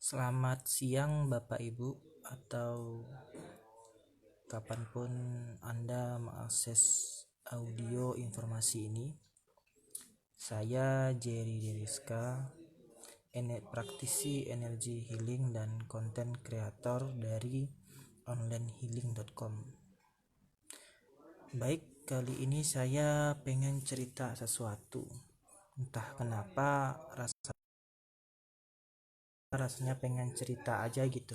Selamat siang Bapak Ibu, atau kapanpun Anda mengakses audio informasi ini. Saya Jerry Deriska, praktisi energi healing dan konten kreator dari onlinehealing.com. Baik, kali ini saya pengen cerita sesuatu. Entah kenapa rasanya pengen cerita aja gitu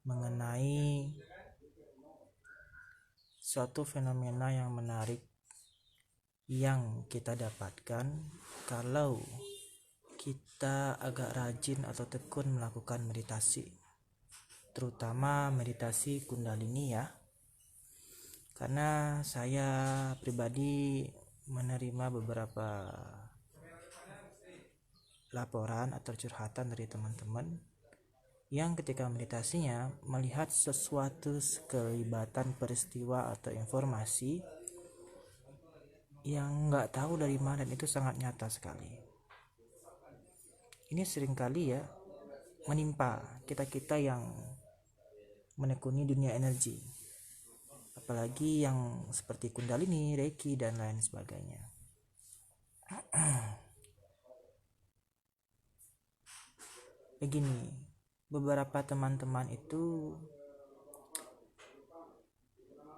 mengenai suatu fenomena yang menarik yang kita dapatkan kalau kita agak rajin atau tekun melakukan meditasi, terutama meditasi Kundalini ya. Karena saya pribadi menerima beberapa laporan atau curhatan dari teman-teman yang ketika meditasinya melihat sesuatu kelibatan peristiwa atau informasi yang nggak tahu dari mana, dan itu sangat nyata sekali. Ini seringkali ya menimpa kita-kita yang menekuni dunia energi, apalagi yang seperti Kundalini, Reiki, dan lain sebagainya. Begini, beberapa teman-teman itu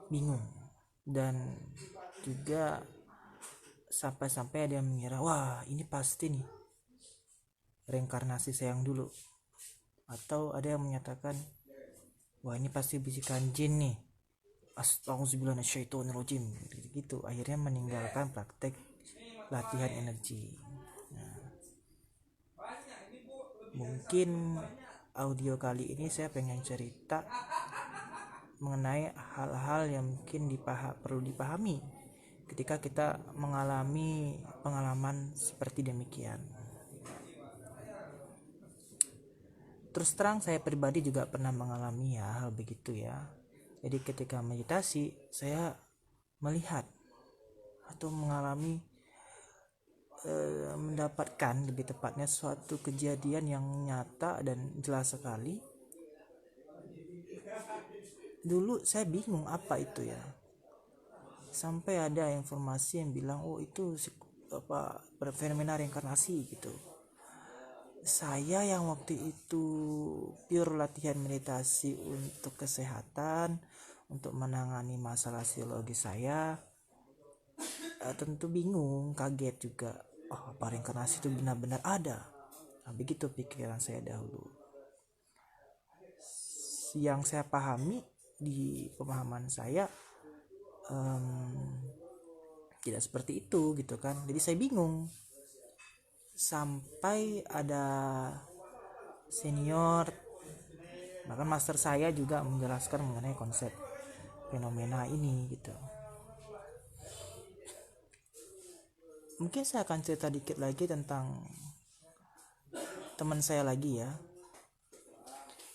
bingung dan juga sampai-sampai ada yang mengira, wah ini pasti nih reinkarnasi saya yang dulu, atau ada yang menyatakan, wah ini pasti bisikan jin nih, astagfirullahaladzim, gitu. Akhirnya meninggalkan praktek latihan energi. Mungkin audio kali ini saya pengen cerita mengenai hal-hal yang mungkin perlu dipahami ketika kita mengalami pengalaman seperti demikian. Terus terang saya pribadi juga pernah mengalami hal begitu ya. Jadi ketika meditasi saya melihat atau mengalami mendapatkan, lebih tepatnya, suatu kejadian yang nyata dan jelas sekali. Dulu saya bingung apa itu ya, sampai ada informasi yang bilang, oh itu fenomena reinkarnasi gitu. Saya yang waktu itu pure latihan meditasi untuk kesehatan, untuk menangani masalah psikologis saya, tentu bingung, kaget juga. Oh, apa reinkarnasi itu benar-benar ada? Nah, begitu pikiran saya dahulu. Yang saya pahami di pemahaman saya tidak seperti itu gitu kan. Jadi saya bingung, sampai ada senior, bahkan master saya juga menjelaskan mengenai konsep fenomena ini gitu. Mungkin saya akan cerita dikit lagi tentang teman saya lagi ya,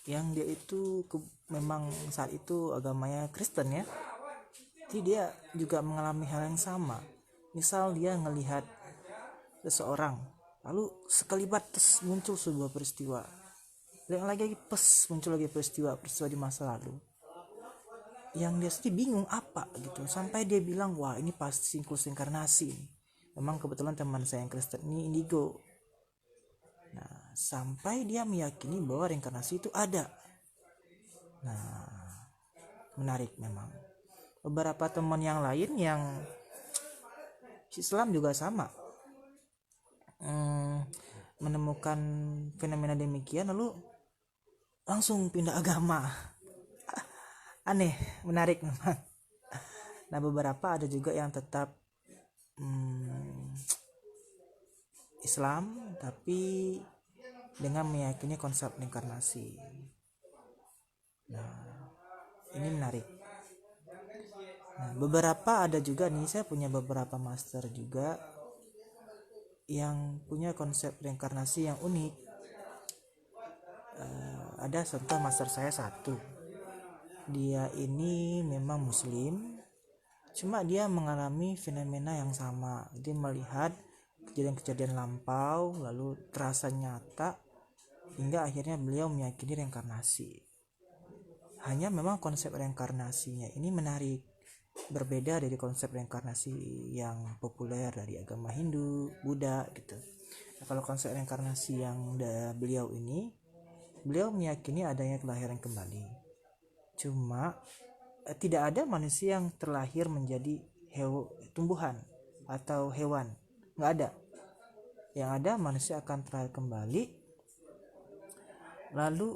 yang dia itu memang saat itu agamanya Kristen ya. Jadi dia juga mengalami hal yang sama. Misal dia ngelihat seseorang, lalu sekelibat muncul sebuah peristiwa, yang lagi muncul lagi peristiwa di masa lalu, yang dia sendiri bingung apa gitu, sampai dia bilang, wah ini pasti siklus inkarnasi. Memang kebetulan teman saya yang Kristen ini indigo. Nah, sampai dia meyakini bahwa reinkarnasi itu ada. Nah, menarik memang. Beberapa teman yang lain yang Islam juga sama, menemukan fenomena demikian lalu langsung pindah agama. Aneh, menarik memang. Nah, beberapa ada juga yang tetap Islam tapi dengan meyakini konsep reinkarnasi. Nah, ini menarik. Nah, beberapa ada juga nih, saya punya beberapa master juga yang punya konsep reinkarnasi yang unik. Ada contoh master saya satu, dia ini memang muslim, cuma dia mengalami fenomena yang sama. Dia melihat kejadian-kejadian lampau lalu terasa nyata hingga akhirnya beliau meyakini reinkarnasi. Hanya memang konsep reinkarnasinya ini menarik, berbeda dari konsep reinkarnasi yang populer dari agama Hindu, Buddha gitu. Nah, kalau konsep reinkarnasi yang beliau ini, beliau meyakini adanya kelahiran kembali. Cuma tidak ada manusia yang terlahir menjadi tumbuhan atau hewan, nggak ada. Yang ada manusia akan terlahir kembali, lalu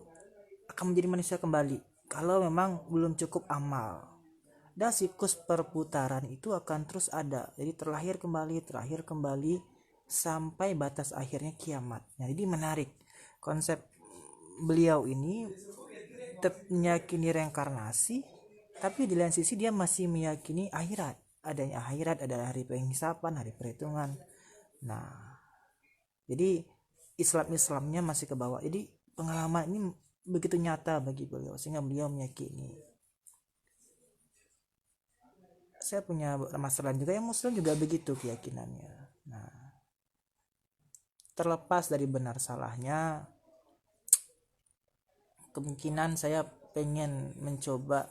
akan menjadi manusia kembali kalau memang belum cukup amal. Dan siklus perputaran itu akan terus ada, jadi terlahir kembali sampai batas akhirnya kiamat. Nah, jadi menarik konsep beliau ini meyakini reinkarnasi, tapi di lain sisi dia masih meyakini akhirat, adanya akhirat, ada hari penghisapan, hari perhitungan. Nah, jadi Islamnya masih ke bawah. Jadi pengalaman ini begitu nyata bagi beliau sehingga beliau meyakini. Saya punya masalah juga yang Muslim juga begitu keyakinannya. Nah, terlepas dari benar salahnya, kemungkinan saya pengen mencoba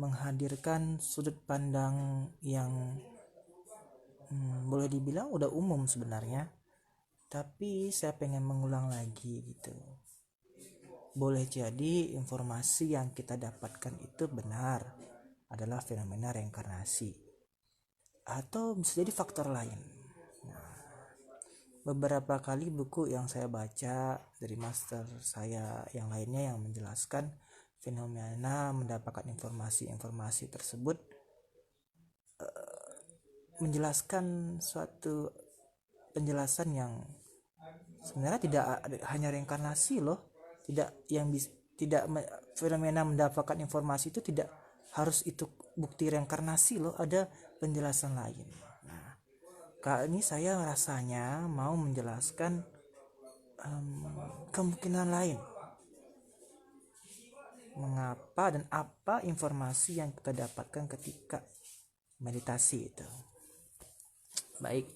menghadirkan sudut pandang yang boleh dibilang udah umum sebenarnya, tapi saya pengen mengulang lagi gitu. Boleh jadi informasi yang kita dapatkan itu benar, adalah fenomena reinkarnasi, atau bisa jadi faktor lain. Nah, beberapa kali buku yang saya baca dari master saya yang lainnya yang menjelaskan fenomena mendapatkan informasi tersebut, menjelaskan suatu penjelasan yang sebenarnya tidak hanya reinkarnasi loh, tidak fenomena mendapatkan informasi itu tidak harus itu bukti reinkarnasi loh, ada penjelasan lain. Nah, kali ini saya rasanya mau menjelaskan kemungkinan lain, mengapa dan apa informasi yang kita dapatkan ketika meditasi itu. Baik,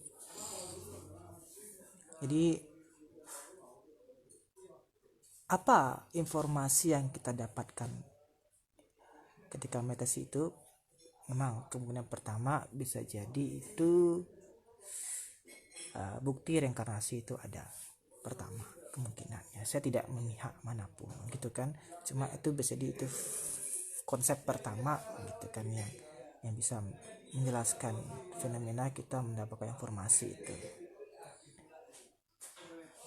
jadi apa informasi yang kita dapatkan ketika meditasi itu? Memang kemungkinan pertama bisa jadi itu bukti reinkarnasi itu ada. Pertama kemungkinannya, saya tidak memihak manapun gitu kan, cuma itu bisa jadi itu konsep pertama gitu kan, yang bisa menjelaskan fenomena kita mendapatkan informasi itu.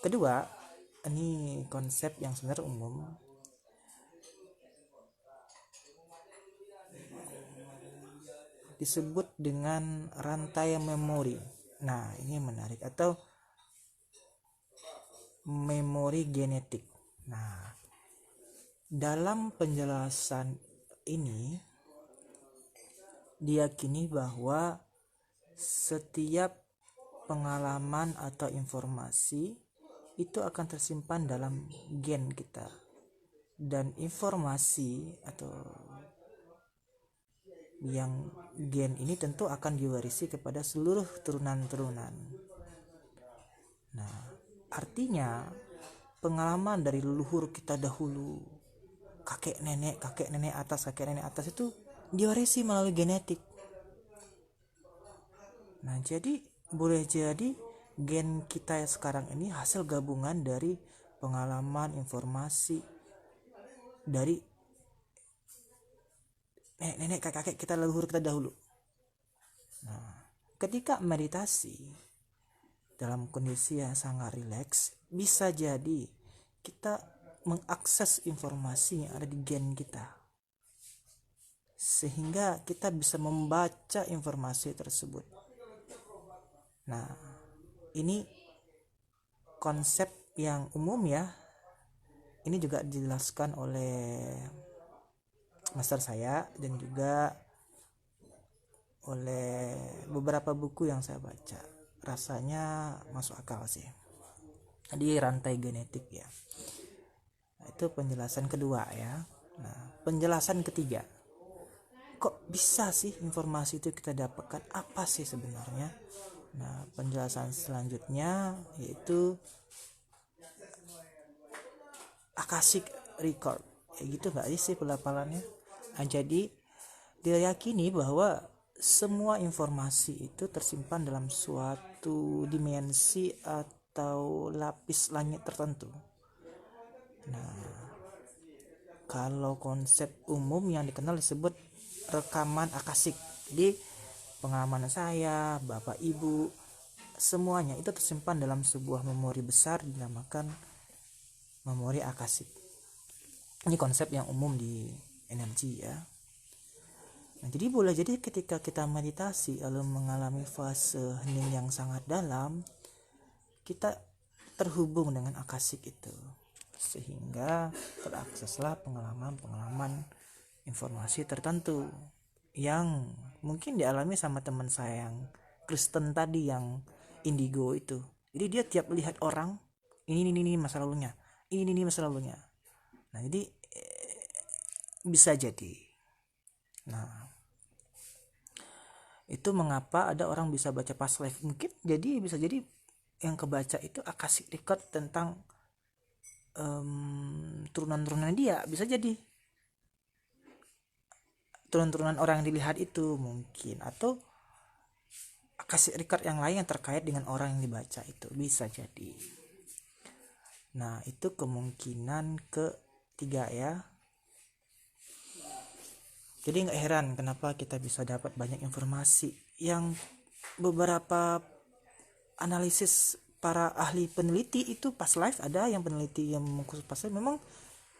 Kedua, ini konsep yang sebenarnya umum, disebut dengan rantai memori. Nah, ini menarik, atau memori genetik. Nah, dalam penjelasan ini diyakini bahwa setiap pengalaman atau informasi itu akan tersimpan dalam gen kita, dan informasi atau yang gen ini tentu akan diwarisi kepada seluruh turunan-turunan. Nah, artinya pengalaman dari leluhur kita dahulu, kakek nenek atas itu diwarisi melalui genetik. Nah, jadi boleh jadi gen kita sekarang ini hasil gabungan dari pengalaman, informasi dari nenek kakek kita, leluhur kita dahulu. Nah, ketika meditasi dalam kondisi yang sangat rileks, bisa jadi kita mengakses informasi yang ada di gen kita, sehingga kita bisa membaca informasi tersebut. Nah, ini konsep yang umum ya. Ini juga dijelaskan oleh master saya dan juga oleh beberapa buku yang saya baca. Rasanya masuk akal sih. Jadi rantai genetik ya. Nah, itu penjelasan kedua ya. Nah, penjelasan ketiga, kok bisa sih informasi itu kita dapatkan, apa sih sebenarnya? Nah, penjelasan selanjutnya yaitu Akashic record, ya gitu nggak sih pelafalannya. Nah, jadi dia yakini bahwa semua informasi itu tersimpan dalam suatu dimensi atau lapis langit tertentu. Nah, kalau konsep umum yang dikenal disebut rekaman akasik. Jadi pengalaman saya, bapak ibu, semuanya itu tersimpan dalam sebuah memori besar dinamakan memori akasik. Ini konsep yang umum di energi ya. Nah, jadi boleh jadi ketika kita meditasi lalu mengalami fase hening yang sangat dalam, kita terhubung dengan akasik itu, sehingga terakseslah pengalaman-pengalaman informasi tertentu yang mungkin dialami sama teman saya yang Kristen tadi, yang indigo itu. Jadi dia tiap lihat orang, ini masa lalunya, ini masa lalunya. Nah, jadi bisa jadi. Nah, itu mengapa ada orang bisa baca past life. Mungkin jadi bisa jadi yang kebaca itu akashic record tentang turunan-turunan dia. Bisa jadi turunan-turunan orang yang dilihat itu mungkin, atau akashic record yang lain yang terkait dengan orang yang dibaca itu, bisa jadi. Nah, itu kemungkinan ketiga ya. Jadi nggak heran kenapa kita bisa dapat banyak informasi yang beberapa analisis para ahli peneliti itu pas live, ada yang peneliti yang mengkhusus pas live memang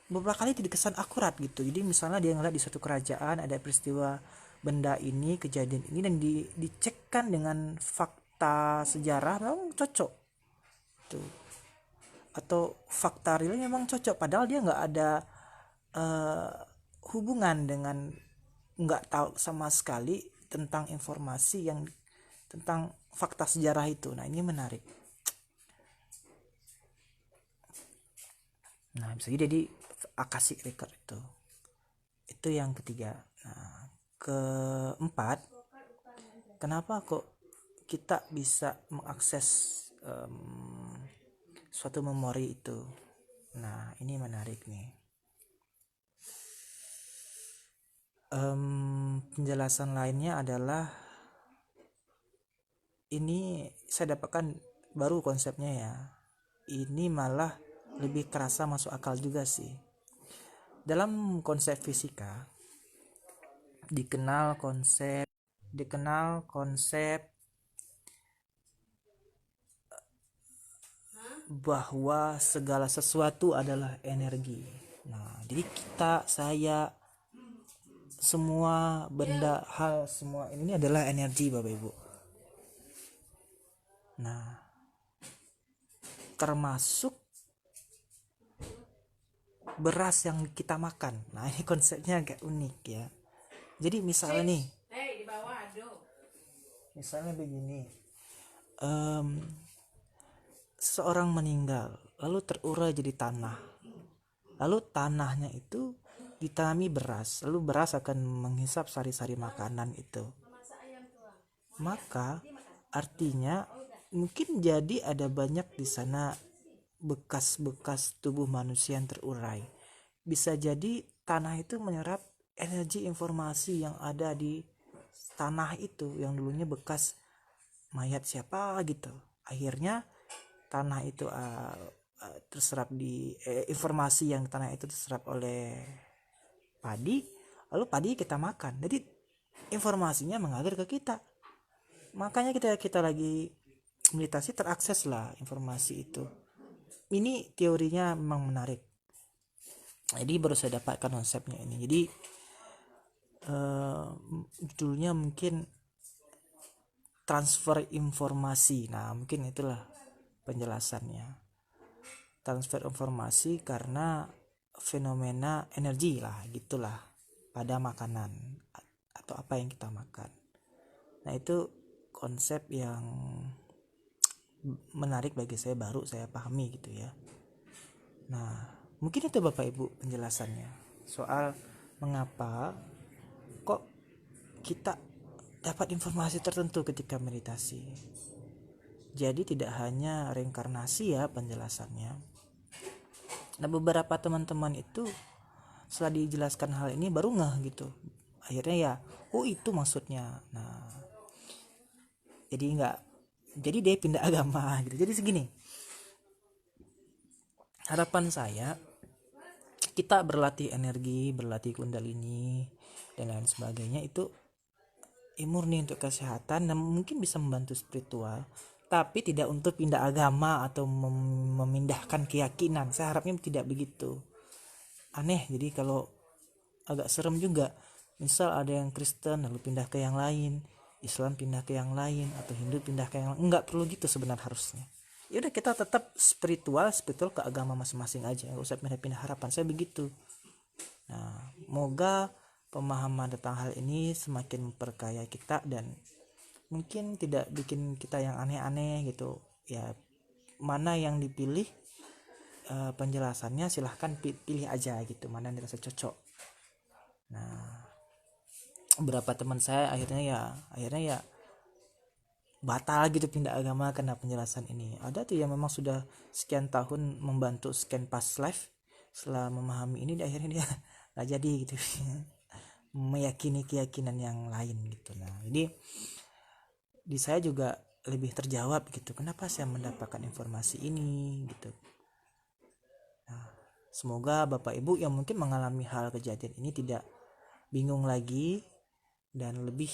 beberapa kali tidak kesan akurat gitu. Jadi misalnya dia ngeliat di suatu kerajaan ada peristiwa benda ini, kejadian ini, dan dicekkan dengan fakta sejarah memang cocok tuh, atau fakta real memang cocok, padahal dia nggak ada hubungan dengan, nggak tahu sama sekali tentang informasi yang tentang fakta sejarah itu. Nah, ini menarik. Nah, bisa jadi akashic record itu yang ketiga. Nah, keempat, kenapa kok kita bisa mengakses suatu memori itu. Nah, ini menarik nih. Penjelasan lainnya adalah, ini saya dapatkan baru konsepnya ya, ini malah lebih kerasa masuk akal juga sih. Dalam konsep fisika dikenal konsep bahwa segala sesuatu adalah energi. Nah, jadi kita, saya, semua benda, hal, semua ini adalah energi Bapak Ibu. Nah, termasuk beras yang kita makan. Nah, ini konsepnya agak unik ya. Jadi misalnya nih, misalnya begini, seseorang meninggal lalu terurai jadi tanah, lalu tanahnya itu ditanami beras, lalu beras akan menghisap sari-sari makanan itu. Maka artinya mungkin jadi ada banyak di sana bekas-bekas tubuh manusia yang terurai. Bisa jadi tanah itu menyerap energi informasi yang ada di tanah itu, yang dulunya bekas mayat siapa gitu. Akhirnya tanah itu terserap di informasi yang tanah itu terserap oleh padi, lalu padi kita makan. Jadi informasinya mengalir ke kita. Makanya kita lagi meditasi terakses lah informasi itu. Ini teorinya memang menarik. Jadi baru saya dapatkan konsepnya ini. Jadi judulnya mungkin transfer informasi. Nah, mungkin itulah penjelasannya. Transfer informasi karena fenomena energi lah, gitulah, pada makanan atau apa yang kita makan. Nah, itu konsep yang menarik bagi saya, baru saya pahami gitu ya. Nah, mungkin itu Bapak Ibu penjelasannya soal mengapa kok kita dapat informasi tertentu ketika meditasi. Jadi tidak hanya reinkarnasi ya penjelasannya, Nah beberapa teman-teman itu setelah dijelaskan hal ini baru ngeh gitu, akhirnya ya oh itu maksudnya. Nah jadi dia pindah agama gitu. Jadi segini, harapan saya kita berlatih energi, berlatih kundalini dan lain sebagainya itu murni untuk kesehatan dan mungkin bisa membantu spiritual, tapi tidak untuk pindah agama atau memindahkan keyakinan. Saya harapnya tidak begitu. Aneh, jadi kalau agak serem juga, misal ada yang Kristen lalu pindah ke yang lain, Islam pindah ke yang lain, atau Hindu pindah ke yang lain. Enggak perlu gitu sebenarnya harusnya. Ya udah, kita tetap spiritual ke agama masing-masing aja, nggak usah pindah-pindah. Harapan saya begitu. Nah, moga pemahaman tentang hal ini semakin memperkaya kita dan mungkin tidak bikin kita yang aneh-aneh gitu ya. Mana yang dipilih penjelasannya silahkan pilih aja gitu, mana yang dirasa cocok. Nah beberapa teman saya akhirnya ya batal gitu pindah agama karena penjelasan ini. Ada tuh yang memang sudah sekian tahun membantu scan past life, setelah memahami ini akhirnya dia nggak jadi gitu meyakini keyakinan yang lain gitu. Nah jadi di saya juga lebih terjawab gitu, kenapa saya mendapatkan informasi ini gitu. Nah, semoga Bapak Ibu yang mungkin mengalami hal kejadian ini tidak bingung lagi dan lebih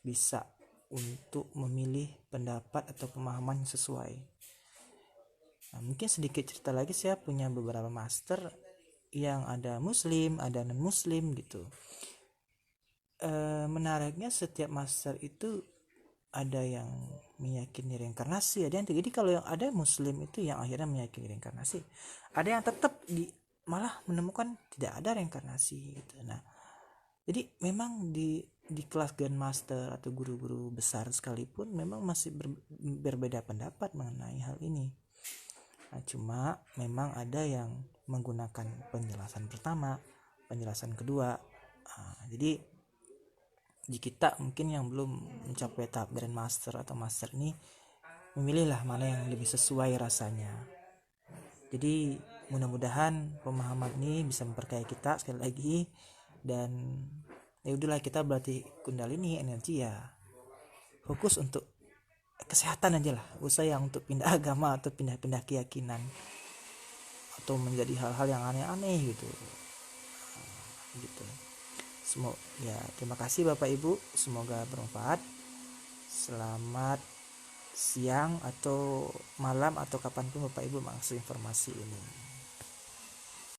bisa untuk memilih pendapat atau pemahaman yang sesuai. Nah, mungkin sedikit cerita lagi, saya punya beberapa master yang ada muslim, ada non muslim gitu. Menariknya setiap master itu ada yang meyakini reinkarnasi, ada yang tidak. Jadi kalau yang ada muslim itu yang akhirnya meyakini reinkarnasi, ada yang tetap malah menemukan tidak ada reinkarnasi gitu. Nah jadi memang di kelas grandmaster atau guru-guru besar sekalipun memang masih berbeda pendapat mengenai hal ini. Nah, cuma memang ada yang menggunakan penjelasan pertama, penjelasan kedua. Jadi jika kita mungkin yang belum mencapai tahap grandmaster atau master ini, memilihlah mana yang lebih sesuai rasanya. Jadi mudah-mudahan pemahaman ini bisa memperkaya kita sekali lagi, dan ya udahlah kita berarti kundalini energi ya fokus untuk kesehatan aja lah, usah yang untuk pindah agama atau pindah-pindah keyakinan atau menjadi hal-hal yang aneh-aneh gitu. Semoga ya, terima kasih Bapak Ibu, semoga bermanfaat. Selamat siang atau malam atau kapanpun Bapak Ibu mengakses informasi ini.